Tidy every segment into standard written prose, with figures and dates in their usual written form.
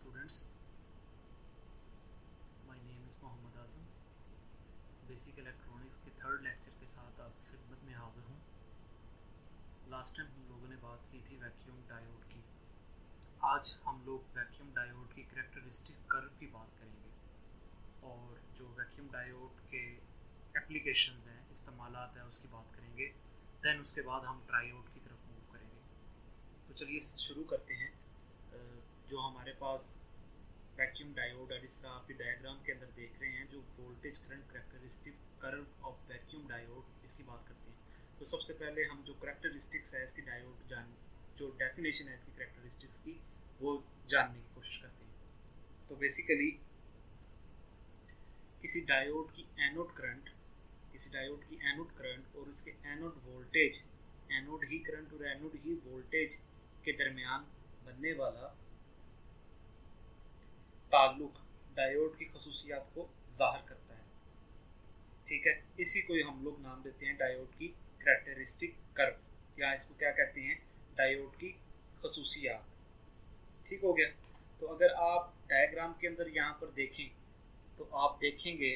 students, my name is Mohammad Azam. Basic electronics के third lecture के साथ आपकी खिदमत में हाज़िर हूँ। लास्ट टाइम हम लोगों ने बात की थी वैक्यूम डायोड की। आज हम लोग वैक्यूम डायोड की करैक्टरिस्टिक कर्व की बात करेंगे और जो वैक्यूम डायोड के एप्लीकेशंस हैं, इस्तेमालात हैं, उसकी बात करेंगे। दैन उसके बाद हम ट्रायोड की तरफ मूव करेंगे। तो चलिए शुरू करते हैं। जो हमारे पास वैक्यूम डायोड है, जिस तरह आप डायग्राम के अंदर देख रहे हैं, जो voltage current characteristic curve of vacuum diode, इसकी बात करते हैं। तो सबसे पहले हम जो करैक्टरिस्टिक्स है इसकी डायोड जो डेफिनेशन है इसकी करैक्टरिस्टिक्स की, वो जानने की कोशिश करते हैं। तो बेसिकली किसी डायोड की एनोड करंट और उसके एनोड वोल्टेज, एनोड ही करंट और एनोड ही वोल्टेज के दरमियान बनने वाला ताल्लुक डायोड की खसूसियात को जाहिर करता है। ठीक है, इसी को हम लोग नाम देते हैं डायोड की करैक्टरिस्टिक कर्व, या इसको क्या कहते हैं, डायोड की खसूसियात। ठीक हो गया। तो अगर आप डायग्राम के अंदर यहाँ पर देखें तो आप देखेंगे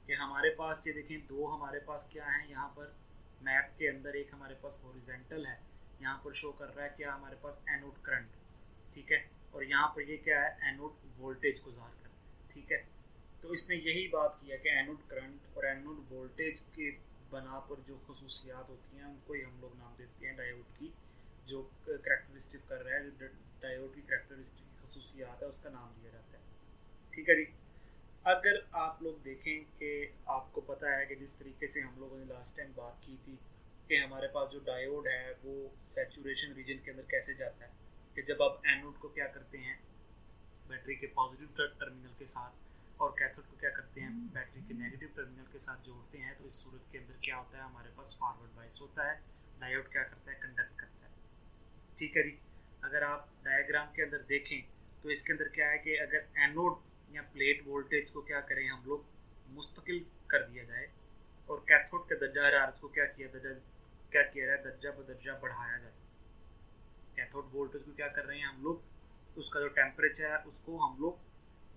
कि हमारे पास, ये देखें, दो हमारे पास क्या है यहाँ पर मैप के अंदर। एक हमारे पास हॉरिजॉन्टल है, यहाँ पर शो कर रहा है क्या, हमारे पास एनोड करंट। ठीक है, और यहाँ पर ये क्या है, एनोड वोल्टेज को ज़ाहिर कर रहा है। ठीक है, तो इसने यही बात किया कि एनोड करंट और एनोड वोल्टेज के बना पर जो खसूसियात होती हैं उनको ही हम लोग नाम देते हैं डायोड की जो करैक्टरिस्टिक कर रहा है, जो डायोड की करैक्टरिस्टिक की खसूसियात है उसका नाम दिया जाता है। ठीक है जी। अगर आप लोग देखें कि आपको पता है कि जिस तरीके से हम लोगों ने लास्ट टाइम बात की थी कि हमारे पास जो डायोड है वो सैचुरेशन रीजन के अंदर कैसे जाता है, कि जब आप एनोड को क्या करते हैं बैटरी के पॉजिटिव टर्मिनल के साथ और कैथोड को क्या करते हैं बैटरी के नेगेटिव टर्मिनल के साथ जोड़ते हैं, तो इस सूरत के अंदर क्या होता है, हमारे पास फॉरवर्ड बायस होता है। डायोड क्या करता है, कंडक्ट करता है। ठीक है जी। अगर आप डायग्राम के अंदर देखें तो इसके अंदर क्या है कि अगर एनोड या प्लेट वोल्टेज को क्या करें हम लोग मुस्तकिल कर दिया जाए और कैथोड के दर्जा हरारत को क्या किया जाए, दर्जा बदर्जा बढ़ाया जाए। कैथोड वोल्टेज को क्या कर रहे हैं हम लोग, उसका जो टेम्परेचर है उसको हम लोग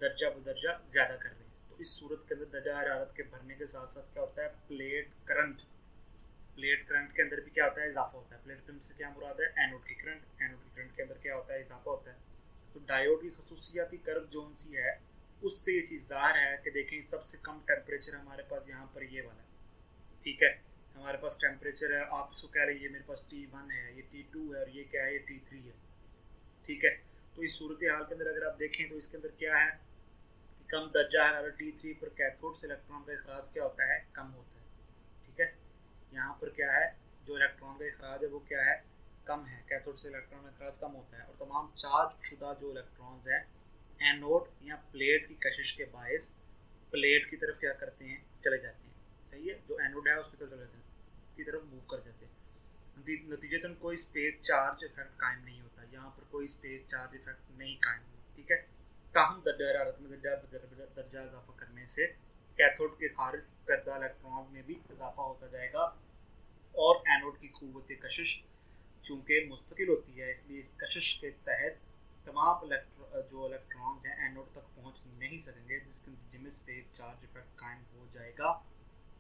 दर्जा बदर्जा ज़्यादा कर रहे हैं। तो इस सूरत के अंदर दर्जा हरारत के बढ़ने के साथ साथ क्या होता है, प्लेट करंट के अंदर भी क्या होता है, इजाफा होता है। प्लेट करंट से क्या मुराद है, एनोड की करंट के अंदर क्या होता है, इजाफा होता है। तो डायोड की खसूसियाती कर्व जोन सी है उससे ये चीज़ ज़ाहिर है कि देखें सबसे कम टेम्परेचर हमारे पास यहाँ पर ये वाला है। ठीक है, हमारे पास टेम्परेचर है, आप इसको कह रहे हैं ये मेरे पास T1 है, ये T2 है और ये क्या है, ये T3 है। ठीक है, तो इस सूरत हाल के अंदर अगर आप देखें तो इसके अंदर क्या है कि कम दर्जा हरारत T3 पर कैथोड से इलेक्ट्रॉन का इखराज क्या होता है, कम होता है। ठीक है, यहाँ पर क्या है, जो इलेक्ट्रॉन का इखराज है वो क्या है, कम है। कैथोड से इलेक्ट्रॉन का इखराज कम होता है और तमाम चार्ज शुदा जो इलेक्ट्रॉन्स हैं एनोड या प्लेट की कशिश के बायस प्लेट की तरफ क्या करते हैं, चले जाते हैं। सही है, जो एनोड है उसकी तरफ चले जाते हैं, की तरफ मूव कर जाते हैं। नतीजतन कोई स्पेस चार्ज इफेक्ट कायम नहीं होता, यहाँ पर कोई स्पेस चार्ज इफेक्ट नहीं कायम होता। ठीक है, ताहम दर्जा हरारत में दर्जा इजाफा करने से कैथोड के खारिज करदा इलेक्ट्रॉन में भी इजाफा होता जाएगा और एनोड की क़ुव्वत कशिश चूँकि मुस्तकिल होती है, इसलिए इस कशिश के तहत तमाम जो इलेक्ट्रॉन्स हैं एनोड तक पहुंच नहीं सकेंगे, जिसके नतीजे में स्पेस चार्ज इफेक्ट कायम हो जाएगा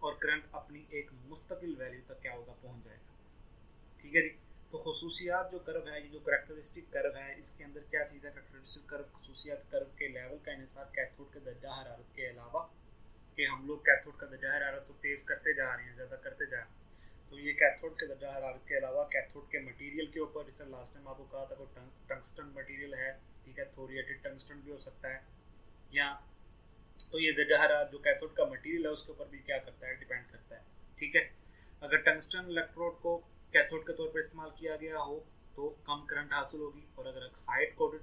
और करंट अपनी एक मुस्तकिल वैल्यू तक क्या होगा, पहुंच जाएगा। ठीक है जी। तो खसूसियात जो कर्व है, ये जो करैक्टरिस्टिक कर्व है, इसके अंदर क्या चीज़ है, करैक्टरिस्टिक कर्व खसूसियात कर्व के लेवल का इंहिसार कैथोड के दर्जा हरारत के अलावा, कि हम लोग कैथोड का दर्जा हरारत तो तेज़ करते जा रहे हैं, ज़्यादा करते जा रहे हैं, तो ये कैथोड के दर्जा हरारत के अलावा कैथोड के मटेरियल के ऊपर, जैसे लास्ट टाइम आपको कहा था कोई टंगस्टन मटेरियल है, ठीक है, थोरिएटेड टंगस्टन भी हो सकता है, या तो ये दर्जा हरारत जो कैथोड का मटेरियल है उसके ऊपर भी क्या करता है, डिपेंड करता है। ठीक है, अगर टंगस्टन इलेक्ट्रोड को कैथोड के तौर पर इस्तेमाल किया गया हो तो कम करंट हासिल होगी, और अगर ऑक्साइड कोटेड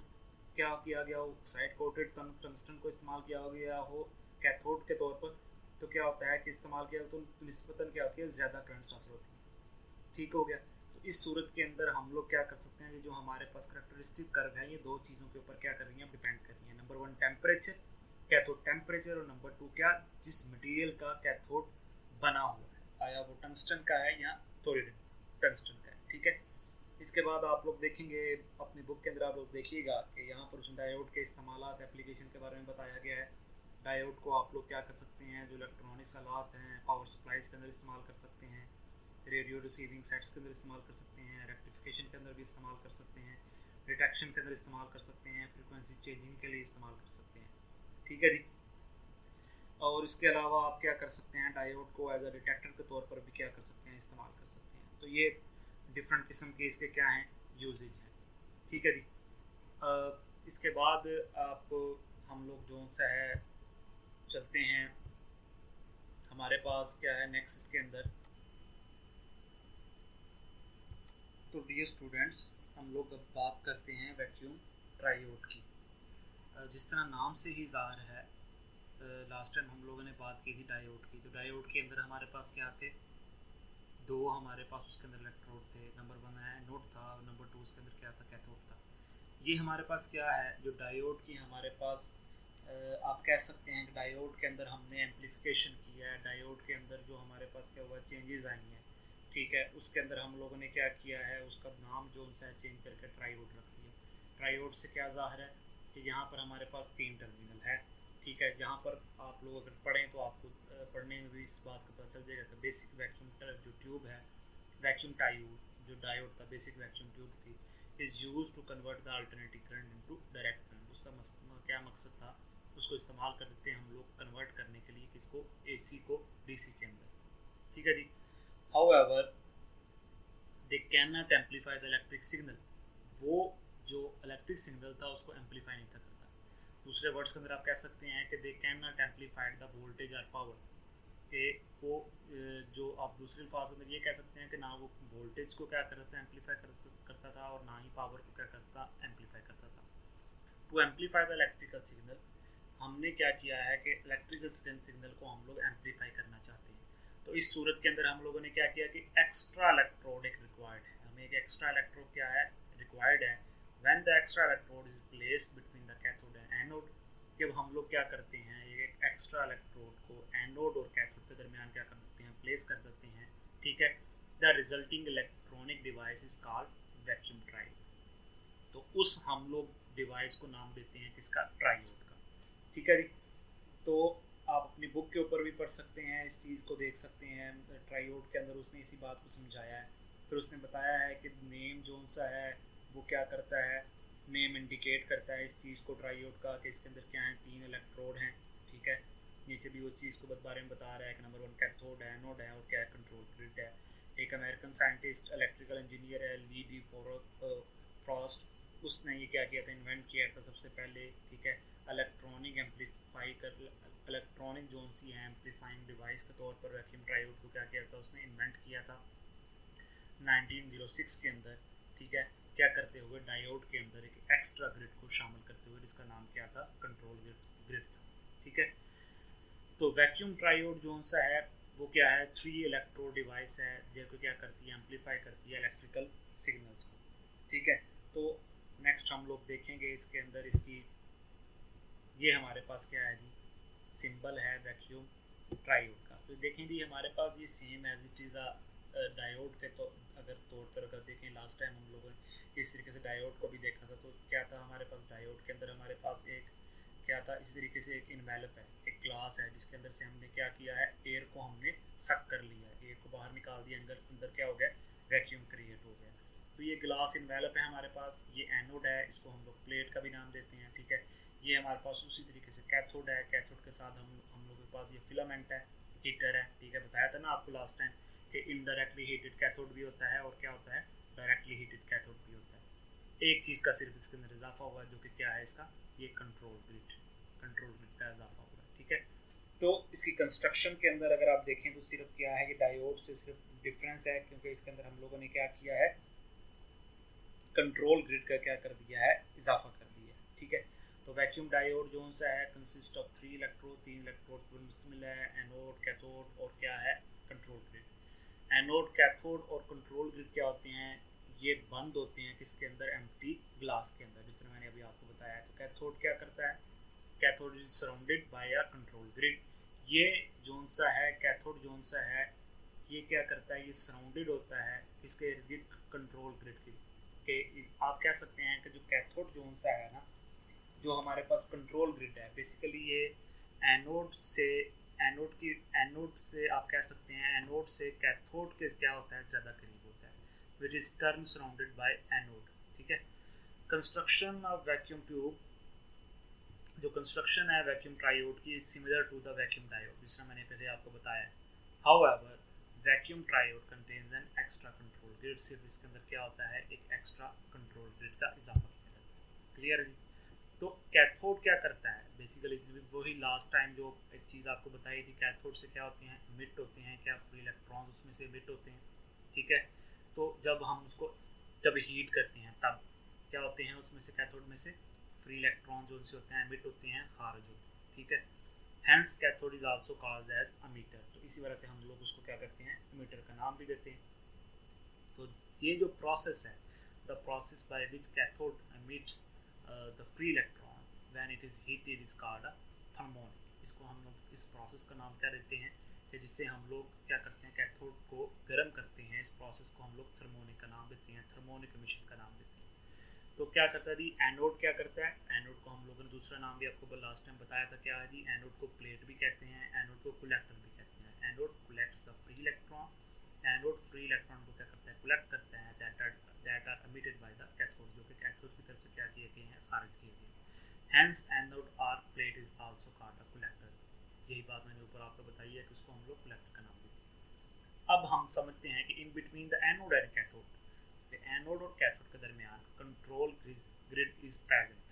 क्या किया गया हो, ऑक्साइड कोटेड टंगस्टन को इस्तेमाल किया गया हो कैथोड के तौर पर, तो क्या होता है कि इस्तेमाल किया तो निस्बतन क्या होती है, ज़्यादा करंट हासिल होती है। ठीक हो गया। तो इस सूरत के अंदर हम लोग क्या कर सकते हैं, ये जो हमारे पास करैक्टरिस्टिक कर्व है ये दो चीज़ों के ऊपर क्या कर रही है, डिपेंड कर रही है। नंबर 1 टेम्परेचर, कैथोड टेम्परेचर, और नंबर 2 क्या, जिस मटेरियल का कैथोड बना हुआ है, आया वो टंगस्टन का है या थोरिएटेड टंगस्टन का है। ठीक है, इसके बाद आप लोग देखेंगे अपनी बुक के अंदर, आप लोग देखिएगा कि यहाँ पर उसमें डायोड के इस्तेमालात एप्लीकेशन के बारे में बताया गया है। डायोड को आप लोग क्या कर सकते हैं, जो इलेक्ट्रॉनिक्स आलात हैं पावर सप्लाईज के अंदर इस्तेमाल कर सकते हैं, रेडियो रिसीविंग सेट्स के अंदर इस्तेमाल कर सकते हैं, रेक्टिफिकेशन के अंदर भी इस्तेमाल कर सकते हैं, डिटेक्शन के अंदर इस्तेमाल कर सकते हैं, फ्रिक्वेंसी चेंजिंग के लिए इस्तेमाल कर सकते हैं। ठीक है जी। और इसके अलावा आप क्या कर सकते हैं, डायोड को एज अ डिटेक्टर के तौर पर भी क्या कर सकते हैं, इस्तेमाल कर सकते हैं। तो ये डिफरेंट किस्म के इसके क्या हैं, यूजेज हैं। ठीक है जी। इसके बाद आपको हम लोग जो सा है चलते हैं, हमारे पास क्या है नेक्स्ट इसके अंदर। तो डियर स्टूडेंट्स, हम लोग अब बात करते हैं वैक्यूम ट्रायोड की। जिस तरह नाम से ही ज़ाहिर है, लास्ट टाइम हम लोगों ने बात की थी डायोड की। तो डायोड के अंदर हमारे पास क्या थे, दो हमारे पास उसके अंदर इलेक्ट्रोड थे। नंबर 1 है एनोड था, और नंबर 2 उसके अंदर क्या था, कैथोड था। ये हमारे पास क्या है, जो डायोड की हमारे पास आप कह सकते हैं कि डायोड के अंदर हमने एम्पलीफिकेशन किया है। डायोड के अंदर जो हमारे पास क्या हुआ, चेंजेस आई हैं। ठीक है, उसके अंदर हम लोगों ने क्या किया है, उसका नाम जो है चेंज करके ट्रायोड रख दिया। ट्रायोड से क्या ज़ाहिर है कि यहाँ पर हमारे पास 3 टर्मिनल है। ठीक है, जहाँ पर आप लोग अगर पढ़ें तो आपको पढ़ने में भी इस बात का पता चल जाएगा कि बेसिक वैक्यूम जो ट्यूब है, वैक्यूम टाइप जो डायोड था, बेसिक वैक्यूम ट्यूब थी, is use to convert the alternative current into direct current. उसका क्या मकसद था, उसको इस्तेमाल कर देते हैं हम लोग कन्वर्ट करने के लिए, किसको, एसी को डीसी के अंदर। ठीक है जी। However they can not amplify the electric signal. वो जो इलेक्ट्रिक सिग्नल था उसको एम्पलीफाई नहीं था करता। दूसरे वर्ड्स के अंदर आप कह सकते हैं कि दे can not amplified the voltage और पावर। कि वो जो आप दूसरे अल्फाज के अंदर ये कह सकते हैं कि ना वो वोल्टेज को क्या करता है, एम्पलीफाई करता था, और ना ही पावर को क्या करता, एम्पलीफाई करता था। To amplify the electrical signal, हमने क्या किया है कि इलेक्ट्रिकल सिग्नल को हम लोग एम्पलीफाई करना चाहते हैं। तो इस सूरत के अंदर हम लोगों ने क्या किया कि एक्स्ट्रा इलेक्ट्रोड एक रिक्वायर्ड है। हमें एक एक्स्ट्रा इलेक्ट्रोड क्या है, रिक्वायर्ड है। When the extra electrode is placed between the cathode and anode, जब हम लोग क्या करते हैं, एक एक्स्ट्रा इलेक्ट्रोड को एनोड और कैथोड के दरमियान क्या कर देते हैं, प्लेस कर देते हैं। ठीक है, the resulting electronic device is called vacuum triode. तो उस हम लोग डिवाइस को नाम देते हैं किसका, ट्रायोड का। ठीक है जी। तो आप अपनी बुक के ऊपर भी पढ़ सकते हैं, इस चीज़ को देख सकते हैं। ट्रायोड के अंदर उसने इसी बात को समझाया है। फिर उसने बताया है कि नेम जो सा है वो क्या करता है, नेम इंडिकेट करता है इस चीज़ को ट्रायोड का, कि इसके अंदर क्या है, 3 इलेक्ट्रोड हैं। ठीक है, नीचे भी वो चीज़ को बारे में बता रहा है कि नंबर 1 कैथोड है, एनोड है, और क्या है, कंट्रोल ग्रिड है। एक अमेरिकन साइंटिस्ट इलेक्ट्रिकल इंजीनियर है, ली डी फ्रॉस्ट, उसने ये क्या किया था, इन्वेंट किया था सबसे पहले। ठीक है, इलेक्ट्रॉनिक एम्पलीफाई कर, इलेक्ट्रॉनिक जो सी है एम्पलीफाइंग डिवाइस के तौर पर वैक्यूम ट्रायोड को क्या किया था, उसने इन्वेंट किया था 1906 के अंदर। ठीक है, क्या करते हुए, डायोड के अंदर एक एक्स्ट्रा ग्रिड को शामिल करते हुए, जिसका नाम क्या था, कंट्रोल ग्रिड था। ठीक है, तो वैक्यूम ट्रायोड जो सा है वो क्या है, 3 इलेक्ट्रोड डिवाइस है जो क्या करती है, एम्पलीफाई करती है इलेक्ट्रिकल सिग्नल्स को। ठीक है, तो नेक्स्ट हम लोग देखेंगे इसके अंदर इसकी, ये हमारे पास क्या है जी, सिंबल है वैक्यूम ट्रायोड का। तो देखें जी हमारे पास ये same as it is diode के तो अगर तौर पर अगर देखें, लास्ट टाइम हम लोगों ने इस तरीके से डायोड को भी देखा था। तो क्या था हमारे पास, डायोड के अंदर हमारे पास एक क्या था, इसी तरीके से एक इन्वेलप है, एक ग्लास है, जिसके अंदर से हमने क्या किया है, एयर को हमने सक कर लिया, एयर को बाहर निकाल दिया, अंदर क्या हो गया, वैक्यूम क्रिएट हो गया। तो ये ग्लास इन्वेलप है हमारे पास, ये एनोड है, इसको हम लोग प्लेट का भी नाम देते हैं। ठीक है, ये हमारे पास उसी तरीके से कैथोड है, कैथोड के साथ हम लोगों के पास ये फिलामेंट है, हीटर है। ठीक है, बताया था ना आपको लास्ट टाइम कि इनडायरेक्टली हीटेड कैथोड भी होता है, और क्या होता है, डायरेक्टली हीटेड कैथोड भी होता है। एक चीज़ का सिर्फ इसके अंदर इजाफा हुआ है, जो कि क्या है इसका, ये कंट्रोल ग्रिड का इजाफा हुआ है। ठीक है, तो इसकी कंस्ट्रक्शन के अंदर अगर आप देखें तो सिर्फ क्या है कि डायोड से सिर्फ डिफरेंस है, क्योंकि इसके अंदर हम लोगों ने क्या किया है, कंट्रोल ग्रिड का क्या कर दिया है, इजाफा कर दिया है। ठीक है, तो वैक्यूम डायोड जो सा है कंसिस्ट ऑफ 3 इलेक्ट्रोड, 3 इलेक्ट्रोड मुश्तमिल है, एनोड, कैथोड और क्या है, कंट्रोल ग्रिड। एनोड, कैथोड और कंट्रोल ग्रिड क्या होते हैं, ये बंद होते हैं किसके अंदर, एम्प्टी ग्लास के अंदर, जिस तरह मैंने अभी आपको बताया। तो कैथोड क्या करता है, cathode is surrounded by a control grid. ये जोन सा है, कैथोड जोन सा है, ये क्या करता है, ये सराउंडेड होता है किसके इर्द गिर्द, कंट्रोल ग्रिड के कि आप कह सकते हैं कि जो कैथोड जोन सा है ना, जो हमारे पास कंट्रोल ग्रिड है, बेसिकली ये एनोड से आप कह सकते हैं एनोड से कैथोड के क्या होता है, ज़्यादा करीब होता है, which is term surrounded by anode. ठीक है। कंस्ट्रक्शन ऑफ वैक्यूम ट्यूब, जो कंस्ट्रक्शन है वैक्यूम ट्रायोड की, similar to the vacuum diode, जिसका मैंने पहले आपको बताया। However vacuum triode contains an extra control grid, सिर्फ इसके अंदर क्या होता है, एक एक्स्ट्रा कंट्रोल ग्रिड का इजाफा किया जाता है। क्लियर है जी। तो कैथोड क्या करता है, बेसिकली वही लास्ट टाइम जो एक चीज़ आपको बताई थी, कैथोड से क्या होते हैं, इमिट होते हैं, क्या फ्री इलेक्ट्रॉन्स उसमें से इमिट होते हैं। ठीक है। तो जब हम उसको जब हीट करते हैं तब क्या होते हैं, उसमें से कैथोड में से फ्री इलेक्ट्रॉन जो उनसे होते हैं एमिट होते हैं, खारिज होते हैं। ठीक है। Hence cathode is also called as emitter, तो इसी वजह से हम लोग उसको क्या करते हैं, एमीटर का नाम भी देते हैं। तो ये जो प्रोसेस है, the process by which cathode emits the free electrons when it is heated is called a thermionic. इसको हम लोग इस प्रोसेस का नाम क्या देते हैं, कि जिससे हम लोग क्या करते हैं, कैथोड को गर्म करते हैं, इस प्रोसेस को हम लोग थर्मोनिक का नाम देते हैं, थर्मोनिक एमिशन का नाम देते हैं। तो क्या करता है जी, एनोड क्या करता है, एनोड को हम लोगों ने दूसरा नाम भी आपको लास्ट टाइम बताया था, क्या है जी, एनोड को प्लेट भी कहते हैं, एनोड को कलेक्टर भी कहते हैं। Anode collects the free electron, anode free electron को क्या करता है, कलेक्ट करता है, that are emitted by the cathode, जो कि कैथोड की तरफ से क्या किए गए हैं, खारिज किए गए हैं। Hence anode or plate is also called a collector. यही बात मैंने ऊपर आपको बताई है कि उसको हम लोग कलेक्टर का नाम देते हैं। अब हम समझते हैं कि in between the anode and cathode, anode और कैथोड के दरमियान कंट्रोल ग्रिड इज प्रेजेंट।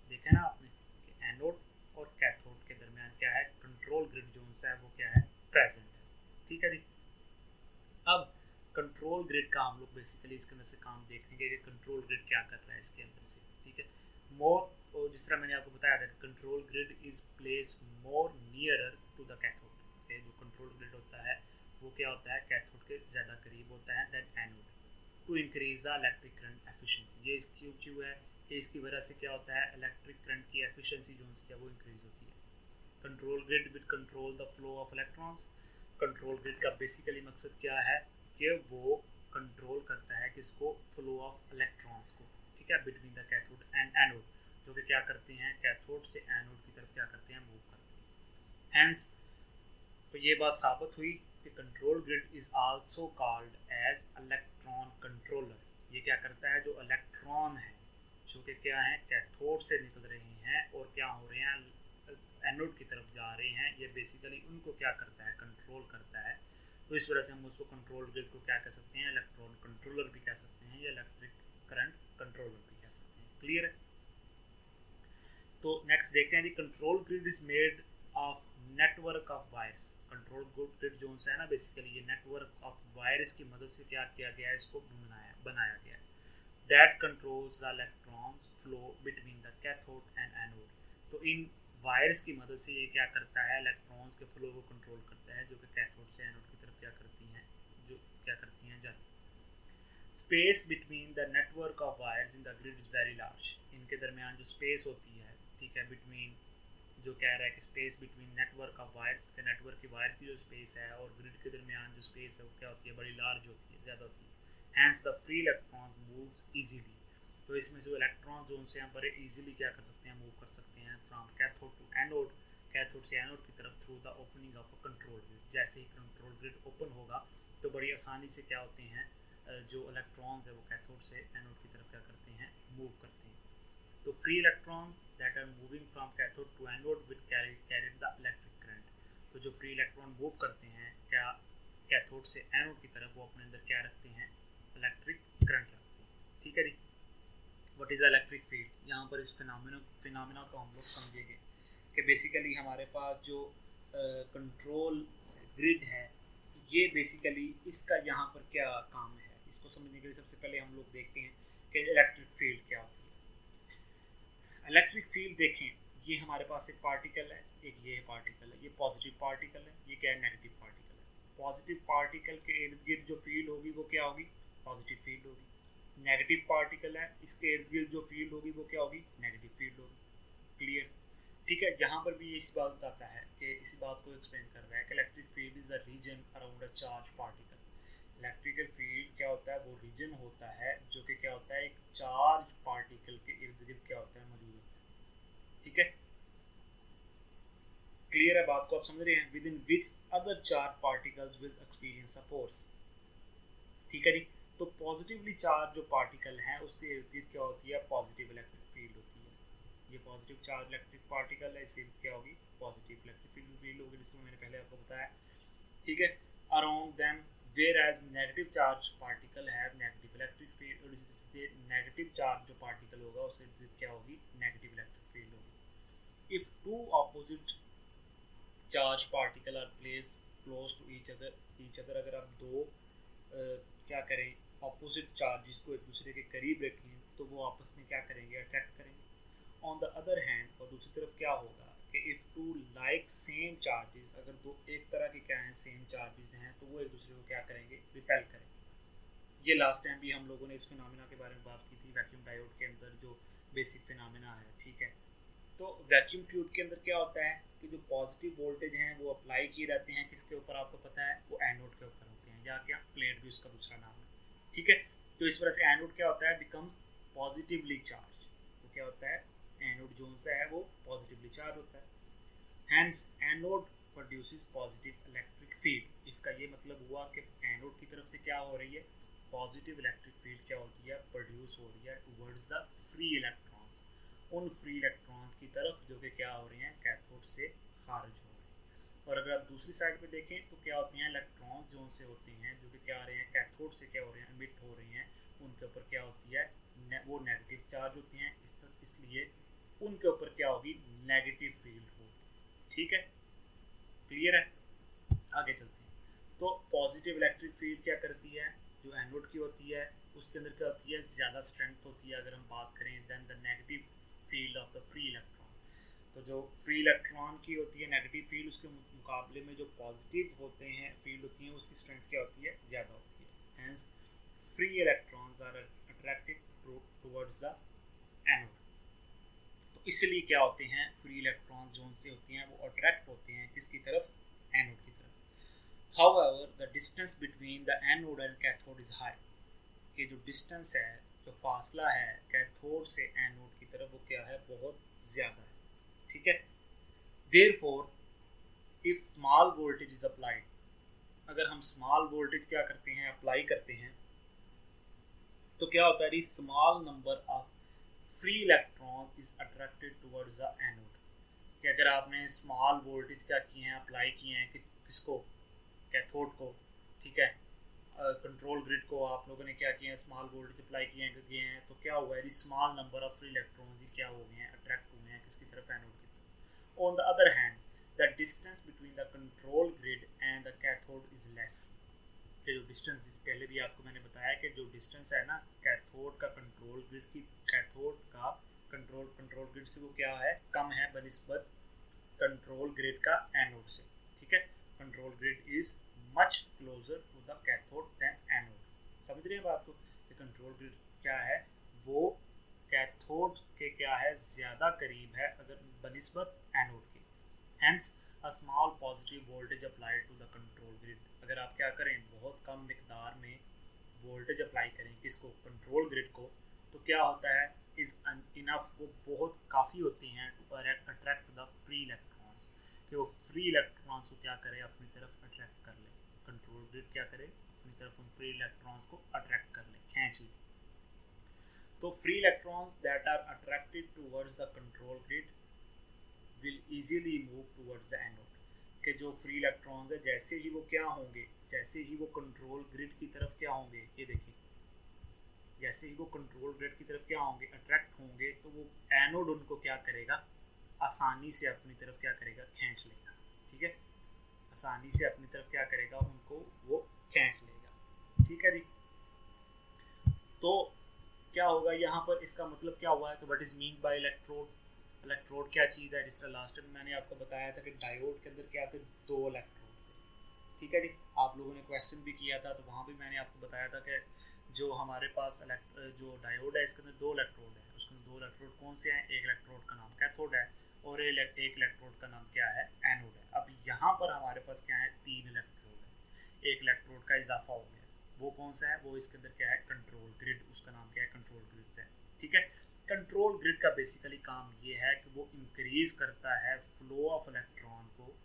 देखा ना आपने कि एनोड और कैथोड के दरमियान क्या है, कंट्रोल ग्रिड जो है वो क्या है, प्रेजेंट है। ठीक है जी। अब कंट्रोल ग्रिड का हम लोग बेसिकली इसके अंदर से काम देखेंगे कि कंट्रोल ग्रिड क्या कर रहा है इसके अंदर से। ठीक है। मोर, और जिस तरह मैंने आपको बताया था, control grid is place more nearer to the cathode. जो कंट्रोल ग्रिड होता है वो क्या होता है, कैथोड के ज़्यादा करीब होता है that anode, to increase the electric current efficiency. ये क्यों है कि इसकी वजह से क्या होता है, इलेक्ट्रिक करंट की एफिशिएंसी जो है वो इंक्रीज होती है। Control grid will control the flow of electrons. Control grid का बेसिकली मकसद क्या है कि वो कंट्रोल करता है किसको, फ्लो ऑफ इलेक्ट्रॉन्स को। ठीक है। Between the cathode and anode, जो कि क्या करते हैं, कैथोड से एनोड की तरफ क्या करते हैं, मूव करते हैं। हैंस तो ये बात साबित हुई कि control grid is also called as electron controller. ये क्या करता है, जो इलेक्ट्रॉन है जो कि क्या है, कैथोड से निकल रहे हैं और क्या हो रहे हैं, एनोड की तरफ जा रहे हैं, ये बेसिकली उनको क्या करता है, कंट्रोल करता है। तो इस वजह से हम उसको कंट्रोल ग्रिड को क्या कह सकते हैं, इलेक्ट्रॉन कंट्रोलर भी कह सकते हैं, या इलेक्ट्रिक करंट कंट्रोलर भी कह सकते हैं। क्लियर है। तो नेक्स्ट देखते हैं जी, control grid is made of network of wires. Control grid जो है ना, बेसिकली ये नेटवर्क ऑफ वायर्स की मदद से क्या किया गया है, इसको बनाया गया है। That controls the electrons flow between the cathode and anode. तो इन वायर्स की मदद से ये क्या करता है, इलेक्ट्रॉन्स के फ्लो को कंट्रोल करता है, जो कि कैथोड से एनोड की तरफ क्या करती हैं, जाती है। Space between the network of wires in the grid is very large. इनके दरमियान जो स्पेस होती है, ठीक है, बिटवीन, जो कह रहा है कि space between network of wires, के नेटवर्क की वायर की जो स्पेस है और ग्रिड के दरमियान जो स्पेस है वो क्या होती है, बड़ी लार्ज होती है, ज़्यादा होती है। Hence the free electron moves easily. तो इसमें जो इलेक्ट्रॉन जो उनसे हम बड़े इजीली क्या कर सकते हैं, मूव कर सकते हैं from cathode to anode, cathode से एनोड की तरफ through the opening of a control grid. जैसे ही कंट्रोल ग्रिड ओपन होगा तो बड़ी आसानी से क्या होते हैं, जो इलेक्ट्रॉन्स है वो कैथोड से एनोड की तरफ क्या करते हैं, मूव करते हैं। तो free electron that are moving from cathode to anode will carry the electric current. तो जो फ्री इलेक्ट्रॉन मूव करते हैं क्या कैथोड से एनोड की तरफ, वो अपने अंदर क्या रखते हैं, इलेक्ट्रिक करंट रखते हैं। ठीक है जी। व्हाट इज इलेक्ट्रिक फील्ड, यहाँ पर इस फिनोमेना को हम लोग समझेंगे कि बेसिकली हमारे पास जो कंट्रोल ग्रिड है, ये बेसिकली इसका यहाँ पर क्या काम है, इसको समझने के लिए सबसे पहले हम लोग देखते हैं कि इलेक्ट्रिक फील्ड क्या होती है। इलेक्ट्रिक फील्ड देखें, ये हमारे पास एक पार्टिकल है, एक ये पार्टिकल है, ये पॉजिटिव पार्टिकल है, ये क्या है, नेगेटिव पार्टिकल है। पॉजिटिव पार्टिकल के इर्द गिर्द जो फील्ड होगी वो क्या होगी, पॉजिटिव फील्ड होगी। नेगेटिव पार्टिकल है, इसके इर्द गिर्द जो फील्ड होगी वो क्या होगी, नेगेटिव फील्ड होगी। क्लियर। ठीक है। जहाँ पर भी इस बात बताता है कि इसी बात को एक्सप्लेन कर रहा है कि electric field is the region around a charge particle. Electrical field क्या होता है, वो रीजन होता है जो कि क्या होता है, एक चार्ज पार्टिकल के इर्द गिर्द क्या होता है, मौजूद होता है। ठीक है, क्लियर है बात को, आप समझ रहे हैं? With in which other charge particles will experience a force. ठीक है जी। तो पॉजिटिवली चार्ज जो पार्टिकल है उसके इर्द गिर्द क्या होती है, पॉजिटिव इलेक्ट्रिक फील्ड होती है। ये पॉजिटिव चार्ज इलेक्ट्रिक पार्टिकल है, इसके इर्द क्या होगी, पॉजिटिव इलेक्ट्रिक फील्ड होगी, जिसको मैंने पहले आपको बताया। ठीक है, around them where as negative charge particle have negative electric field, और नेगेटिव चार्ज जो पार्टिकल होगा उससे क्या होगी, नेगेटिव इलेक्ट्रिक फील्ड होगी। If two opposite charge particle are place close to each other, अगर आप दो क्या करें, ऑपोजिट चार्जेस को एक दूसरे के करीब रखें तो वो आपस में क्या करेंगे, अट्रैक्ट करेंगे। ऑन द अदर हैंड, और दूसरी तरफ क्या होगा कि if two like same charges, अगर दो एक तरह के क्या हैं, सेम चार्जेस हैं, तो वो एक दूसरे को क्या करेंगे, रिपेल करेंगे। ये लास्ट टाइम भी हम लोगों ने इस फिनोमेना के बारे में बात की थी, वैक्यूम डायोड के अंदर जो बेसिक फिनोमेना है। ठीक है, तो वैक्यूम ट्यूब के अंदर क्या होता है कि जो पॉजिटिव वोल्टेज हैं वो अप्लाई किए जाते हैं किसके ऊपर, आपको पता है, वो एनोड के ऊपर होते हैं, या क्या प्लेट भी उसका दूसरा नाम है। ठीक है, तो इस वजह से एनोड क्या होता है, बिकम्स पॉजिटिवली चार्ज। तो क्या होता है, एनोड जो सा है वो पॉजिटिवली चार्ज होता है। Hence anode produces positive electric field. इसका ये मतलब हुआ कि एनोड की तरफ से क्या हो रही है, पॉजिटिव इलेक्ट्रिक फील्ड क्या होती है, प्रोड्यूस हो रही है टुवर्ड्स द फ्री इलेक्ट्रॉन्स, उन फ्री इलेक्ट्रॉन्स की तरफ जो कि क्या हो रही हैं, कैथोड से खारिज हो रही हैं। और अगर आप दूसरी साइड पे देखें तो क्या होती हैं, इलेक्ट्रॉन्स जो से होते हैं जो कि क्या आ रहे हैं, कैथोड से क्या हो रहे हैं, एमिट हो रही हैं, उनके ऊपर क्या होती है, वो नेगेटिव चार्ज होती हैं, इसलिए उनके ऊपर क्या होगी, नेगेटिव फील्ड होगी। ठीक है, क्लियर है? आगे चलते हैं। तो पॉजिटिव इलेक्ट्रिक फील्ड क्या करती है, जो एनोड की होती है उसके अंदर क्या होती है, ज़्यादा स्ट्रेंथ होती है अगर हम बात करें then the negative field of the free electron. तो जो फ्री इलेक्ट्रॉन की होती है नेगेटिव फील्ड, उसके मुकाबले में जो पॉजिटिव होते हैं फील्ड होती है उसकी स्ट्रेंथ क्या होती है, ज़्यादा होती है। Hence free electrons are attracted towards the anode. तो इसलिए क्या होते हैं, फ्री इलेक्ट्रॉन जो से होती हैं वो अट्रैक्ट होते हैं किसकी तरफ, एनोड की तरफ। However the distance between the anode and cathode is high, कि जो डिस्टेंस है, जो फासला है कैथोड से एनोड की तरफ, वो क्या है, बहुत ज़्यादा है। ठीक है, therefore if small voltage is applied, अगर हम स्मॉल वोल्टेज क्या करते हैं, अप्लाई करते हैं, तो क्या होता है, small number of free electron is attracted towards the anode. कि अगर आपने स्मॉल वोल्टेज क्या किए हैं, अप्लाई किए हैं कि किसको, कैथोड को। ठीक है, कंट्रोल ग्रिड को आप लोगों ने क्या किया है, स्मॉल वोल्टेज अप्लाई किए हैं, तो क्या हुआ है, small number of free electrons ही क्या हो गए हैं, अट्रैक्ट हुए हैं किसकी तरफ, एनोड की तरफ। On the other hand the distance between the control grid and the cathode is less. कि जो डिस्टेंस, पहले भी आपको मैंने बताया कि जो डिस्टेंस है ना कैथोड का कंट्रोल ग्रिड की, कैथोड का कंट्रोल ग्रिड से वो क्या है, कम है बनिस्बत कंट्रोल ग्रिड का एनोड से। ठीक है, control grid is much closer to the cathode than anode. समझ रहे हैं बात को, कंट्रोल ग्रिड क्या है, वो कैथोड के क्या है, ज़्यादा करीब है अगर बनिस्बत एनोड के। Hence a small positive voltage applied to the control grid, अगर आप क्या करें, बहुत कम मिकदार में वोल्टेज अप्लाई करें किसको, कंट्रोल ग्रिड को, तो क्या होता है, इज इनफ, वो बहुत काफ़ी होती हैं to attract the free electrons, कि वो फ्री इलेक्ट्रॉन्स को क्या करे, अपनी तरफ अट्रैक्ट कर ले। कंट्रोल ग्रिड क्या करे, अपनी तरफ उन फ्री इलेक्ट्रॉन्स को अट्रैक्ट कर ले, खींच ले। तो free electrons that are attracted towards the control grid will easily move towards the anode. के जो फ्री इलेक्ट्रॉन्स है जैसे ही वो क्या होंगे, जैसे ही वो कंट्रोल ग्रिड की तरफ क्या होंगे, ये देखिए, जैसे ही वो कंट्रोल ग्रिड की तरफ क्या होंगे, अट्रैक्ट होंगे, तो वो एनोड उनको क्या करेगा, आसानी से अपनी तरफ क्या करेगा, खींच लेगा। ठीक है, आसानी से अपनी तरफ क्या करेगा, उनको वो खींच लेगा। ठीक है जी, तो क्या होगा यहाँ पर, इसका मतलब क्या हुआ है कि what is mean by electrode. Electrode क्या चीज़ है, जिस तरह लास्ट टाइम मैंने आपको बताया था कि डायोड के अंदर क्या थे, दो इलेक्ट्रोड थे। ठीक है जी, आप लोगों ने क्वेश्चन भी किया था, तो वहाँ भी मैंने आपको बताया था कि जो हमारे पास जो डायोड है इसके अंदर दो इलेक्ट्रोड है, उसके अंदर दो इलेक्ट्रोड कौन से हैं, एक इलेक्ट्रोड का नाम कैथोड है और एक इलेक्ट्रोड का नाम क्या है, एनोड है। अब यहाँ पर हमारे पास क्या है, तीन इलेक्ट्रोड है, एक इलेक्ट्रोड का इजाफा हो गया। वो कौन सा है, वो इसके अंदर क्या है, कंट्रोल ग्रिड, उसका नाम क्या है, कंट्रोल ग्रिड है। ठीक है, कंट्रोल ग्रिड का बेसिकली काम ये है कि वो इंक्रीज करता है फ्लो ऑफ इलेक्ट्रॉन को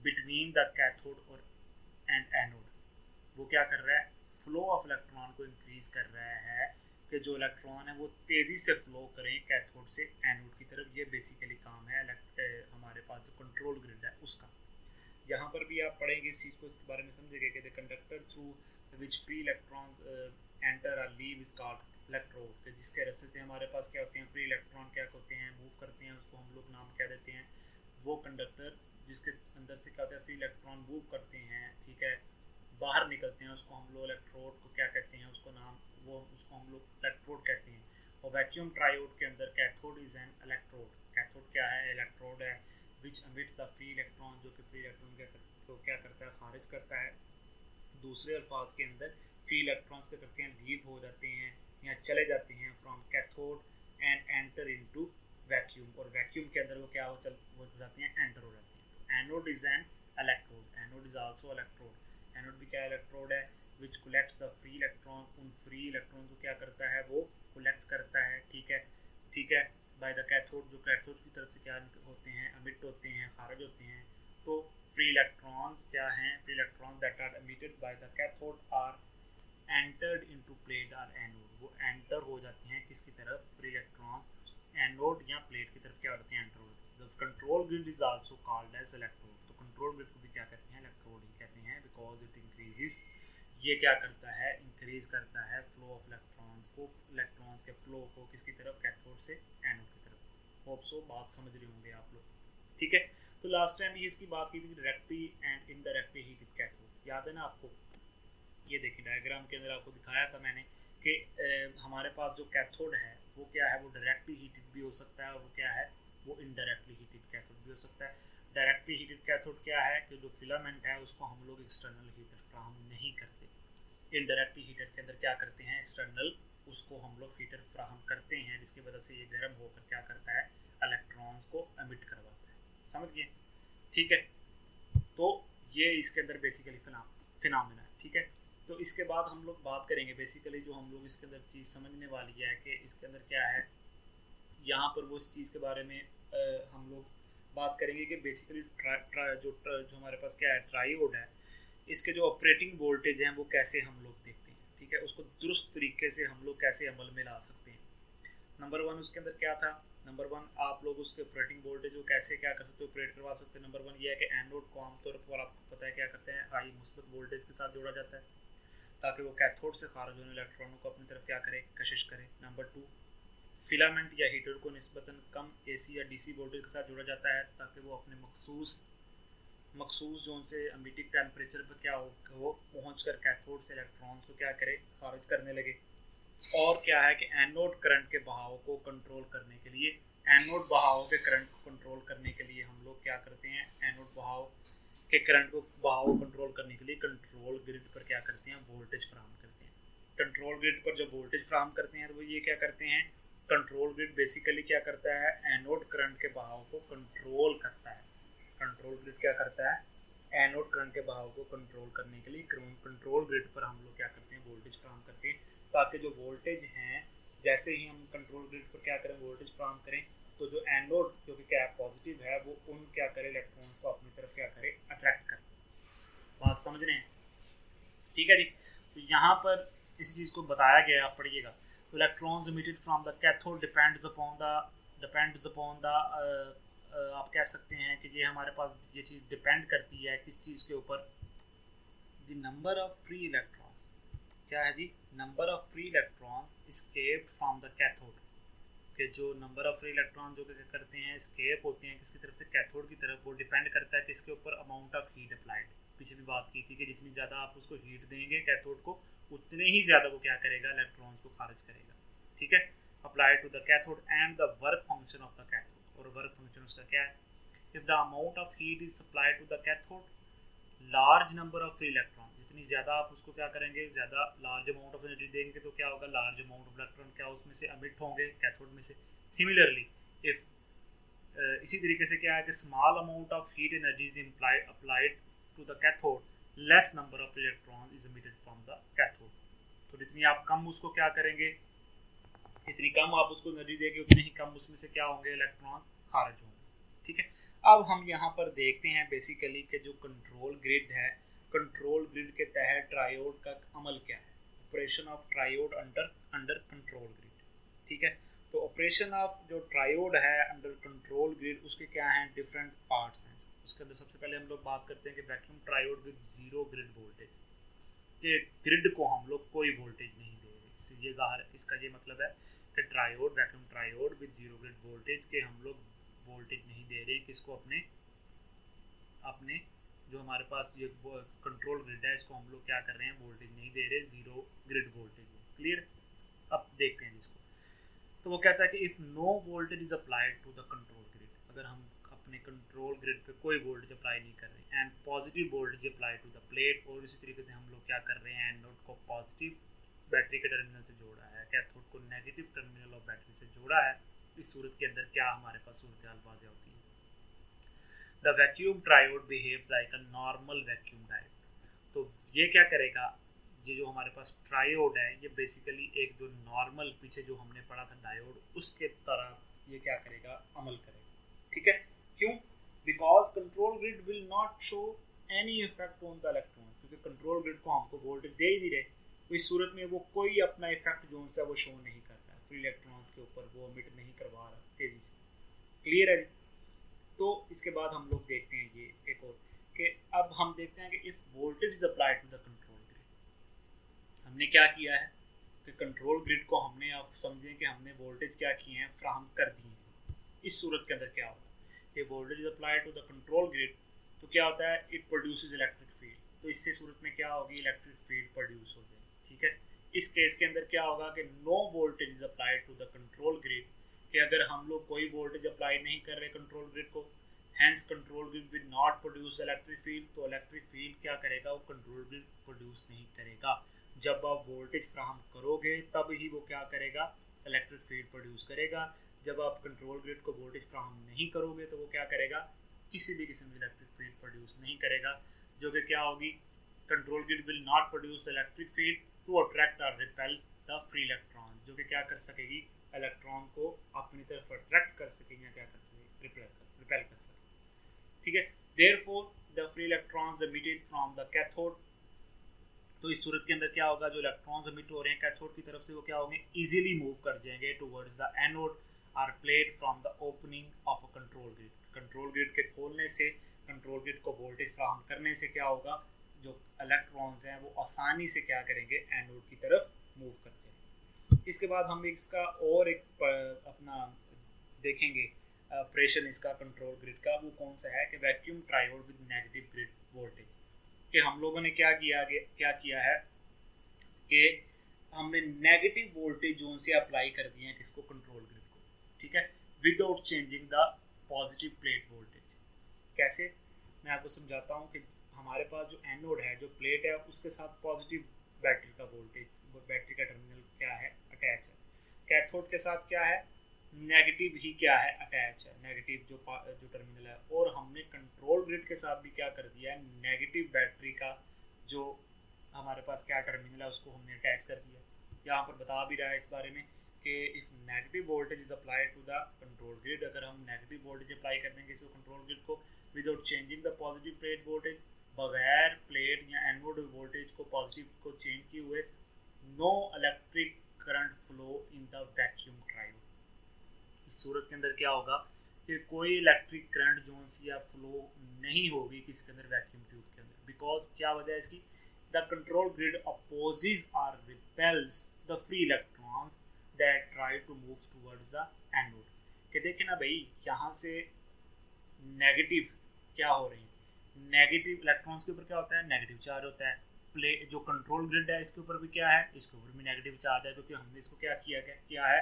बिटवीन द कैथोड और एंड एनोड। वो क्या कर रहा है, फ्लो ऑफ इलेक्ट्रॉन को इंक्रीज कर रहा है कि जो इलेक्ट्रॉन है वो तेज़ी से फ्लो करें कैथोड से एनोड की तरफ। ये बेसिकली काम है हमारे पास जो कंट्रोल ग्रिड है उसका। यहाँ पर भी आप पढ़ेंगे इस चीज़ को, इसके बारे में समझेंगे कि the conductor through which free electron enter और लीव इज कॉल्ड इलेक्ट्रोड, कि जिसके रास्ते से हमारे पास क्या होते हैं, फ्री इलेक्ट्रॉन क्या होते हैं, मूव करते हैं, उसको हम लोग नाम क्या देते हैं, वो कंडक्टर जिसके अंदर से क्या होता है, फ्री इलेक्ट्रॉन मूव करते हैं, ठीक है, बाहर निकलते हैं, उसको हम लोग इलेक्ट्रोड को क्या कहते हैं, उसको नाम उसको हम लोग इलेक्ट्रोड कहते हैं। और वैक्यूम ट्रायोड के अंदर cathode is an electrode, cathode क्या है, इलेक्ट्रोड है, विच अमिट्स द फ्री इलेक्ट्रॉन, जो कि फ्री इलेक्ट्रॉन को क्या करता है, खारिज करता है। दूसरे अल्फाज के अंदर फ्री इलेक्ट्रॉन्स क्या करते हैं, लीव हो जाते हैं या चले जाते हैं from cathode and enter into vacuum, और वैक्यूम के अंदर वो क्या हो जाते हैं, एंटर हो जाते हैं। तो anode is an electrode, anode is also electrode. Anode भी क्या इलेक्ट्रोड है, विच कलेक्ट्स द फ्री इलेक्ट्रॉन, उन फ्री इलेक्ट्रॉन को क्या करता है, वो कलेक्ट करता है। ठीक है, ठीक है, बाय द कैथोड, जो कैथोड की तरफ से क्या होते हैं, अमिट होते हैं, खारिज होते हैं। तो फ्री इलेक्ट्रॉन्स क्या हैं, free electrons that are emitted by the cathode are entered into plate और एनोड, वो एंटर हो जाते हैं किसकी तरफ, फ्री इलेक्ट्रॉन्स एनोड या प्लेट की तरफ क्या होते हैं, एंटर होते हैं। The control grid is also called as electrode, तो कंट्रोल ग्रिड को भी क्या कहते हैं, इलेक्ट्रोड ही कहते हैं, बिकॉज इट इंक्रीजेस, ये क्या करता है, इंक्रीज करता है फ्लो ऑफ इलेक्ट्रॉन्स को, इलेक्ट्रॉन्स के फ्लो को किसकी तरफ, कैथोड से एनोड की तरफ। होप सो बात समझ रहे होंगे आप लोग। ठीक है, तो लास्ट टाइम ये इसकी बात की थी directly and indirectly heated cathode, याद है ना आपको। ये देखिए डायग्राम के अंदर आपको दिखाया था मैंने कि हमारे पास जो कैथोड है वो क्या है, वो डायरेक्टली हीटेड भी हो सकता है, और वो क्या है, वो इनडायरेक्टली हीटेड कैथोड भी हो सकता है। डायरेक्टली हीटेड कैथोड क्या है कि जो फिलामेंट है उसको हम लोग एक्सटर्नल हीटर फ्राहम नहीं करते। इनडायरेक्टली हीटर के अंदर क्या करते हैं, एक्सटर्नल उसको हम लोग हीटर फ्राहम करते हैं, जिसकी वजह से ये गर्म होकर क्या करता है, इलेक्ट्रॉन्स को एमिट करवाता है। समझ गए, ठीक है। तो ये इसके अंदर बेसिकली फिनोमेना है। ठीक है, तो इसके बाद हम लोग बात करेंगे बेसिकली जो हम लोग इसके अंदर चीज़ समझने वाली है कि इसके अंदर क्या है, यहाँ पर वो इस चीज़ के बारे में हम लोग बात करेंगे कि बेसिकली जो हमारे पास क्या है, ट्रायोड है, इसके जो ऑपरेटिंग वोल्टेज हैं वो कैसे हम लोग देखते हैं। ठीक है, उसको दुरुस्त तरीके से हम लोग कैसे अमल में ला सकते हैं। नंबर 1 उसके अंदर क्या था, नंबर 1 आप लोग उसके ऑपरेटिंग वोल्टेज को कैसे क्या कर सकते हो, ऑपरेट करवा सकते हैं। नंबर 1 ये है कि एनोड को आमतौर पर आपको पता है क्या करते हैं, हाई मुस्बत वोल्टेज के साथ जोड़ा जाता है ताकि वो कैथोड से खारिज होने इलेक्ट्रॉनों को अपनी तरफ क्या करे, कशिश करे। नंबर 2 फिलामेंट या हीटर को निस्बतन कम एसी या डीसी वोल्टेज के साथ जोड़ा जाता है ताकि वो अपने मखसूस जोन से एमिटिंग टेम्परेचर पर क्या हो, वो पहुँच कर कैथोड से इलेक्ट्रॉन्स को क्या करे, खारिज करने लगे। और क्या है कि एनोड करंट के बहाव को कंट्रोल करने के लिए, एनोड बहाव के करंट को कंट्रोल करने के लिए हम लोग क्या करते हैं, एनोड बहाव के करंट को बहाव कंट्रोल करने के लिए कंट्रोल ग्रिड पर क्या करते हैं, वोल्टेज फ्राहम करते हैं। कंट्रोल ग्रिड पर जब वोल्टेज फ्राहम करते हैं तो वो ये क्या करते हैं, कंट्रोल ग्रिड बेसिकली क्या करता है, एनोड करंट के बहाव को कंट्रोल करता है। कंट्रोल ग्रिड क्या करता है, एनोड करंट के बहाव को कंट्रोल करने के लिए कंट्रोल ग्रिड पर हम लोग क्या करते हैं, वोल्टेज फ्राहम करते हैं ताकि जो वोल्टेज हैं, जैसे ही हम कंट्रोल ग्रिड पर क्या करें, वोल्टेज फ्राहम करें, तो जो एनोड जो कि क्या पॉजिटिव है वो उन क्या करे, इलेक्ट्रॉन्स को अपनी तरफ क्या करे, अट्रैक्ट करे। बात समझ रहे हैं, ठीक है जी। तो यहाँ पर इस चीज़ को बताया गया, आप पढ़िएगा। तो electrons emitted from the cathode depends upon the आप कह सकते हैं कि ये हमारे पास ये चीज़ डिपेंड करती है किस चीज़ के ऊपर, the number of free electrons. क्या है जी, number of free electrons escaped from the cathode, कि जो नंबर ऑफ फ्री इलेक्ट्रॉन जो करते हैं एस्केप होते हैं किसकी तरफ से, कैथोड की तरफ, वो डिपेंड करता है किसके ऊपर, अमाउंट ऑफ हीट अप्लाइड। पीछे भी बात की थी कि जितनी ज़्यादा आप उसको हीट देंगे कैथोड को, उतने ही ज़्यादा वो क्या करेगा, इलेक्ट्रॉन्स को खारिज करेगा। ठीक है, applied to the cathode and the work function of the cathode, और वर्क फंक्शन उसका क्या है, if the amount of heat is supplied to the cathode, large number of free electron, जितनी ज़्यादा आप उसको क्या करेंगे, ज़्यादा लार्ज अमाउंट ऑफ एनर्जी देंगे तो क्या होगा, लार्ज अमाउंट ऑफ इलेक्ट्रॉन क्या उसमें से अमिट होंगे कैथोड में से। सिमिलरली इफ इसी तरीके से क्या है कि small amount of heat energy is applied to the cathode, less number of electron is emitted from the cathode. तो जितनी आप कम उसको क्या करेंगे, जितनी कम आप उसको एनर्जी देंगे उतने ही कम उसमें से क्या होंगे, इलेक्ट्रॉन खारिज होंगे। ठीक है, अब हम यहाँ पर देखते हैं बेसिकली कि जो कंट्रोल ग्रिड है, कंट्रोल ग्रिड के तहत ट्रायोड का अमल क्या है, operation of triode under control grid. ठीक है, तो ऑपरेशन ऑफ जो ट्रायोड है अंडर कंट्रोल ग्रिड, उसके क्या हैं, डिफरेंट पार्ट्स हैं। उसके अंदर सबसे पहले हम लोग बात करते हैं कि vacuum triode with zero grid voltage, कि ग्रिड को हम लोग कोई वोल्टेज नहीं दे रहे। इससे ये ज़ाहिर, इसका ये मतलब है कि triode, vacuum triode with zero grid voltage के हम लोग वोल्टेज नहीं दे रहे किसको, अपने अपने जो हमारे पास ये कंट्रोल ग्रिड है इसको हम लोग क्या कर रहे हैं, वोल्टेज नहीं दे रहे, जीरो ग्रिड वोल्टेज। क्लियर। अब देखते हैं इसको। तो वो कहता है कि if no voltage is applied to the control grid, अगर हम अपने कंट्रोल ग्रिड पे कोई वोल्टेज अप्लाई नहीं कर रहे, and positive voltage apply to the plate, और इसी तरीके से हम लोग क्या कर रहे हैं, एनोड को पॉजिटिव बैटरी के टर्मिनल से जोड़ा है, कैथोड को नेगेटिव टर्मिनल ऑफ बैटरी से जोड़ा है, इस सूरत के अंदर क्या हमारे पास सूरत हाल वाज़ेह होती है। The vacuum triode behaves like a normal vacuum diode. तो ये क्या करेगा, ये जो हमारे पास ट्रायोड है ये बेसिकली एक जो नॉर्मल पीछे जो हमने पढ़ा था डायोड, उसके तरह ये क्या करेगा, अमल करेगा। ठीक है, क्यों, because control grid will not show any effect on the electron, क्योंकि कंट्रोल ग्रिड को हमको वोल्टेज दे ही नहीं रहे, तो इस सूरत में वो कोई अपना इफेक्ट जो है वो शो नहीं कर रहा है, फ्री इलेक्ट्रॉन्स के ऊपर वो एमिट नहीं करवा रहा तेजी से। क्लियर है। तो इसके बाद हम लोग देखते हैं ये एक और, कि अब हम देखते हैं कि if voltage is applied to the control grid, हमने क्या किया है कि कंट्रोल ग्रिड को हमने, आप समझें कि हमने वोल्टेज क्या किए हैं, फ्राहम कर दिए हैं। इस सूरत के अंदर क्या होगा, कि voltage is applied to the control grid, तो क्या होता है, इट प्रोड्यूसेस इलेक्ट्रिक फील्ड, तो इससे सूरत में क्या होगी, इलेक्ट्रिक फील्ड प्रोड्यूस हो जाएगी। ठीक है, इस केस के अंदर क्या होगा कि no voltage is applied to the control grid, कि अगर हम लोग कोई वोल्टेज अप्लाई नहीं कर रहे कंट्रोल ग्रिड को, hence control grid will not produce electric field, तो इलेक्ट्रिक फील्ड क्या करेगा, वो कंट्रोल ग्रिड प्रोड्यूस नहीं करेगा। जब आप वोल्टेज फ्राहम करोगे तब ही वो क्या करेगा, इलेक्ट्रिक फील्ड प्रोड्यूस करेगा। जब आप कंट्रोल ग्रिड को वोल्टेज फ्राहम नहीं करोगे तो वो क्या करेगा, किसी भी किस्म की इलेक्ट्रिक फील्ड प्रोड्यूस नहीं करेगा, जो कि क्या होगी, control grid will not produce electric field to attract और रिपेल द फ्री इलेक्ट्रॉन, जो कि क्या कर सकेगी, इलेक्ट्रॉन को अपनी तरफ अट्रैक्ट कर सकेगी या क्या कर सकेगी, रिपेल कर सकेगी। ठीक है, therefore the free electrons emitted from the cathode, तो इस सूरत के अंदर क्या होगा, जो इलेक्ट्रॉन्स एमिट हो रहे हैं कैथोड की तरफ से वो क्या होंगे, इजीली मूव कर जाएंगे towards the anode or plate from the opening of a control grid. Control grid के खोलने से, कंट्रोल ग्रिड को वोल्टेज फ्राहम करने से क्या होगा, जो इलेक्ट्रॉन्स हैं वो आसानी से क्या करेंगे, एनोड की तरफ मूव कर जाएंगे। इसके बाद हम इसका और एक अपना देखेंगे ऑपरेशन इसका कंट्रोल ग्रिड का, वो कौन सा है, कि vacuum triode with negative grid voltage, कि हम लोगों ने क्या किया है कि हमने नेगेटिव वोल्टेज जोन से अप्लाई कर दिए हैं किसको, कंट्रोल ग्रिड को। ठीक है, without changing the positive plate voltage. कैसे, मैं आपको समझाता हूँ कि हमारे पास जो एनोड है, जो प्लेट है, उसके साथ पॉजिटिव बैटरी का वोल्टेज, बैटरी का टर्मिनल क्या है, अटैच है। कैथोड के साथ क्या है, नेगेटिव ही क्या है, अटैच है, नेगेटिव जो टर्मिनल है। और हमने कंट्रोल ग्रिड के साथ भी क्या कर दिया है, नेगेटिव बैटरी का जो हमारे पास क्या टर्मिनल है उसको हमने अटैच कर दिया। यहाँ पर बता भी रहा है इस बारे में कि if negative voltage is applied to the control grid, अगर हम नेगेटिव वोल्टेज अप्लाई कर देंगे इसको कंट्रोल ग्रिड को without changing the positive plate voltage, बगैर प्लेट या एनोड वोल्टेज को पॉजिटिव को चेंज किए हुए, no electric current flow in the vacuum triode. इस सूरत के अंदर क्या होगा कि कोई इलेक्ट्रिक करंट जोन सी या फ्लो नहीं होगी किसके अंदर, वैक्यूम ट्यूब के अंदर। बिकॉज क्या वजह है इसकी, द कंट्रोल ग्रिड अपोजेस और repels the free electrons that try to move towards the anode. कि देखें ना भाई, यहाँ से नेगेटिव क्या हो रही है, नेगेटिव इलेक्ट्रॉन्स के ऊपर क्या होता है, नेगेटिव चार्ज होता है। जो कंट्रोल ग्रिड है इसके ऊपर भी क्या है, इसके ऊपर भी नेगेटिव चार्ज है, क्योंकि हमने इसको क्या किया है,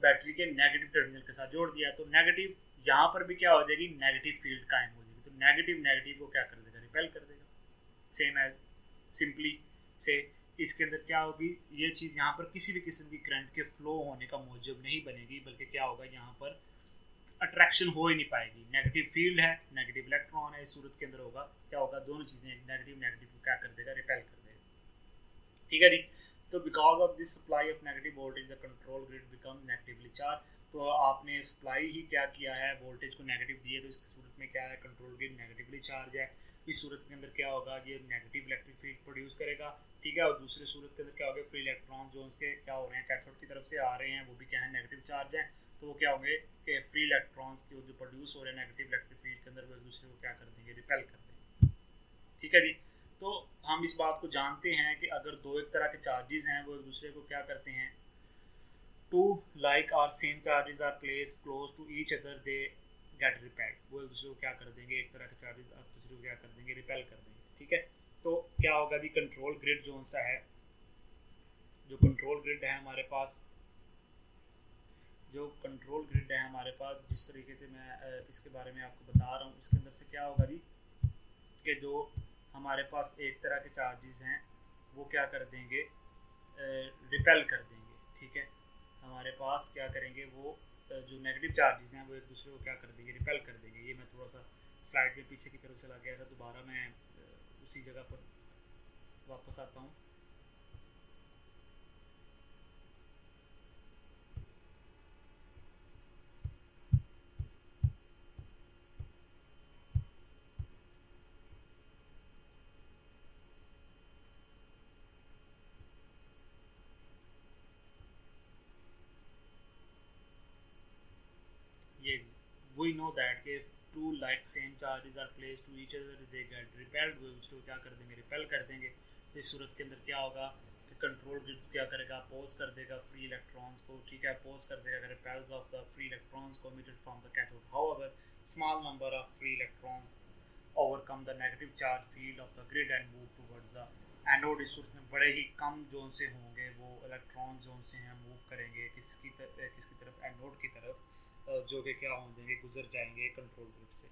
बैटरी के नेगेटिव टर्मिनल के साथ जोड़ दिया। तो नेगेटिव यहाँ पर भी क्या हो जाएगी, नेगेटिव फील्ड कायम हो जाएगी, तो नेगेटिव को क्या कर देगा, रिपेल कर देगा। सेम एज सिंपली से इसके अंदर क्या होगी, ये चीज़ यहाँ पर किसी भी किस्म की करंट के फ्लो होने का मौजूद नहीं बनेगी, बल्कि क्या होगा, यहाँ पर अट्रैक्शन हो ही नहीं पाएगी। नेगेटिव फील्ड है, नेगेटिव इलेक्ट्रॉन है, इस सूरत के अंदर वो होगा, क्या होगा, दोनों चीज़ें नेगेटिव नेगेटिव को क्या कर देगा, रिपेल कर देगा। ठीक है जी। तो because of this supply of negative voltage the control grid become negatively charge. तो आपने सप्लाई ही क्या किया है, वोल्टेज को नेगेटिव दिए, तो इसकी सूरत में क्या है, कंट्रोल ग्रिड नेगेटिवली चार्ज है। इस सूरत के अंदर क्या होगा, ये नेगेटिव इलेक्ट्रिक फील्ड प्रोड्यूस करेगा। ठीक है। और दूसरी सूरत के अंदर क्या होगा, फ्री इलेक्ट्रॉन जो उसके क्या हो रहे हैं, कैथोड की तरफ से आ रहे हैं, वो भी क्या है, नेगेटिव चार्ज है। तो वो क्या होंगे कि फ्री इलेक्ट्रॉन्स की जो प्रोड्यूस हो रहे हैं नेगेटिव इलेक्ट्रिक फील्ड के अंदर, वो एक दूसरे को क्या कर देंगे, रिपेल कर देंगे। ठीक है जी। तो हम इस बात को जानते हैं कि अगर दो एक तरह के चार्जेस हैं, वो एक दूसरे को क्या करते हैं, टू लाइक और same charges are place close to each other, they get repelled. वो एक दूसरे को क्या कर देंगे, एक तरह के चार्जेस आप दूसरे को क्या कर देंगे, रिपेल कर देंगे। ठीक है। तो क्या होगा जी, कंट्रोल ग्रिड जो सा है, जो कंट्रोल ग्रिड है हमारे पास, जो कंट्रोल ग्रिड है हमारे पास, जिस तरीके से मैं इसके बारे में आपको बता रहा हूँ, इसके अंदर से क्या होगा जी, कि जो हमारे पास एक तरह के चार्जेस हैं वो क्या कर देंगे, रिपेल कर देंगे। ठीक है। हमारे पास क्या करेंगे, वो जो नेगेटिव चार्जेस हैं वो एक दूसरे को क्या कर देंगे, रिपेल कर देंगे। ये मैं थोड़ा सा स्लाइड में पीछे की तरफ चला गया था, दोबारा मैं उसी जगह पर वापस आता हूँ। ये वी नो दैट के two like same charges are place to each other, they get repelled. वो उसको क्या कर देंगे, रिपेल कर देंगे। इस सूरत के अंदर क्या होगा कि कंट्रोल ग्रिड क्या करेगा, अपोज कर देगा फ्री इलेक्ट्रॉन्स को। ठीक है। अपोज कर देगा repels of the free electrons को emitted from the cathode. However small number of free electrons overcome the negative charge field of the grid and move towards the anode. इस सूरत में बड़े ही कम zone से होंगे वो इलेक्ट्रॉन जोन से हैं move करेंगे किसकी तरफ, एनोड की तरफ, जो कि क्या हो जाएंगे, गुजर जाएंगे कंट्रोल ग्रिड से।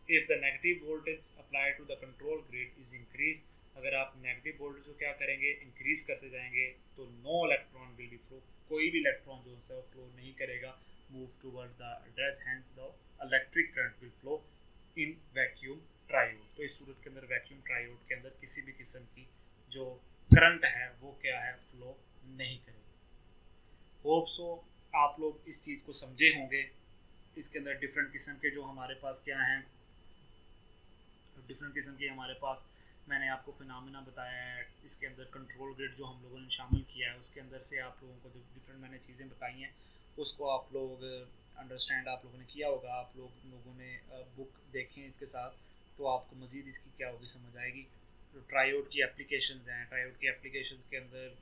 If the negative voltage apply to the control grid is increase, अगर आप नेगेटिव वोल्टेज को क्या करेंगे, इंक्रीज करते जाएंगे, तो no electron will be flow, कोई भी इलेक्ट्रॉन जो है फ्लो नहीं करेगा, move toward the address, hence the electric current will flow in vacuum triode. तो इस सूरत के अंदर वैक्यूम ट्रायोड के अंदर किसी भी किस्म की जो करंट है वो क्या है, फ्लो नहीं करेगी। होप सो आप लोग इस चीज़ को समझे होंगे। इसके अंदर डिफरेंट किस्म के जो हमारे पास क्या हैं, डिफरेंट किस्म के हमारे पास मैंने आपको फिनोमेना बताया है। इसके अंदर कंट्रोल ग्रिड जो हम लोगों ने शामिल किया है, उसके अंदर से आप लोगों को जो डिफरेंट मैंने चीज़ें बताई हैं उसको आप लोग अंडरस्टैंड आप लोगों ने किया होगा। आप लोगों ने बुक देखें इसके साथ, तो आपको मज़ीद इसकी क्या होगी, समझ आएगी। तो ट्रायोड की एप्लीकेशंस हैं, ट्रायोड की एप्लीकेशंस के अंदर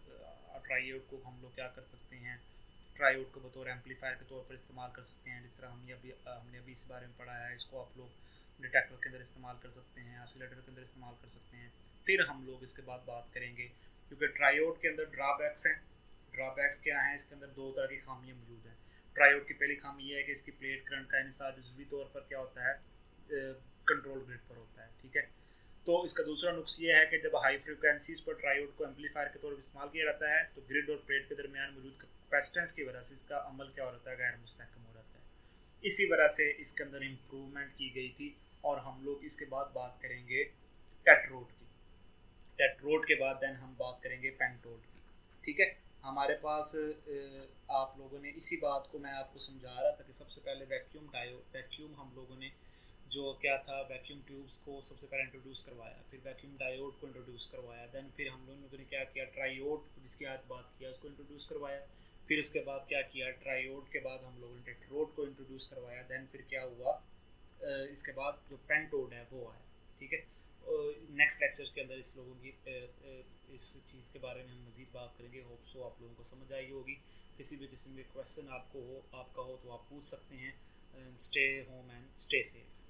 ट्रायोड को हम लोग क्या कर सकते हैं, ट्रायोड को बतौर एम्पलीफायर के तौर पर इस्तेमाल कर सकते हैं। जिस तरह हमने अभी इस बारे में पढ़ा है, इसको आप लोग डिटेक्टर के अंदर इस्तेमाल कर सकते हैं, ऑसिलेटर के अंदर इस्तेमाल कर सकते हैं। फिर हम लोग इसके बाद बात करेंगे, क्योंकि ट्रायोड के अंदर ड्रॉबैक्स हैं। ड्रॉबैक्स क्या हैं, इसके अंदर दो तरह की खामियाँ मौजूद हैं। ट्रायोड की पहली खामी यह है कि इसकी प्लेट करंट का इंसार जुज़वी तौर पर क्या होता है, कंट्रोल ग्रिड पर होता है। ठीक है। तो इसका दूसरा नुक्स ये है कि जब हाई फ्रिक्वेंसीज पर ट्रायोड को एम्पलीफायर के तौर पर इस्तेमाल किया जाता है, तो ग्रिड और प्लेट के दरमियान मौजूद कैपेसिटेंस की वजह से इसका अमल क्या हो जाता है, गैर मुस्तहकम हो जाता है। इसी वजह से इसके अंदर इम्प्रूवमेंट की गई थी। और हम लोग इसके बाद बात करेंगे टेट्रोड की। टेट्रोड के बाद देन हम बात करेंगे पेंटोड की। ठीक है। हमारे पास आप लोगों ने इसी बात को मैं आपको समझा रहा था कि सबसे पहले वैक्यूम हम लोगों ने जो क्या था, वैक्यूम ट्यूब्स को सबसे पहले इंट्रोड्यूस करवाया, फिर वैक्यूम डायोड को इंट्रोड्यूस करवाया, देन फिर हम लोगों ने क्या किया, ट्रायोड जिसकी आज बात किया उसको इंट्रोड्यूस करवाया, फिर उसके बाद क्या किया, ट्रायोड के बाद हम लोगों ने टेट्रोड को इंट्रोड्यूस करवाया, देन फिर क्या हुआ, इसके बाद जो पेंटोड है वो आया। ठीक है। नेक्स्ट लेक्चर के अंदर इस लोगों की इस चीज़ के बारे में हम मज़ीद बात करेंगे। होप सो आप लोगों को समझ आई होगी। किसी भी किस्म के क्वेश्चन आपका हो तो आप पूछ सकते हैं। Stay home and stay safe.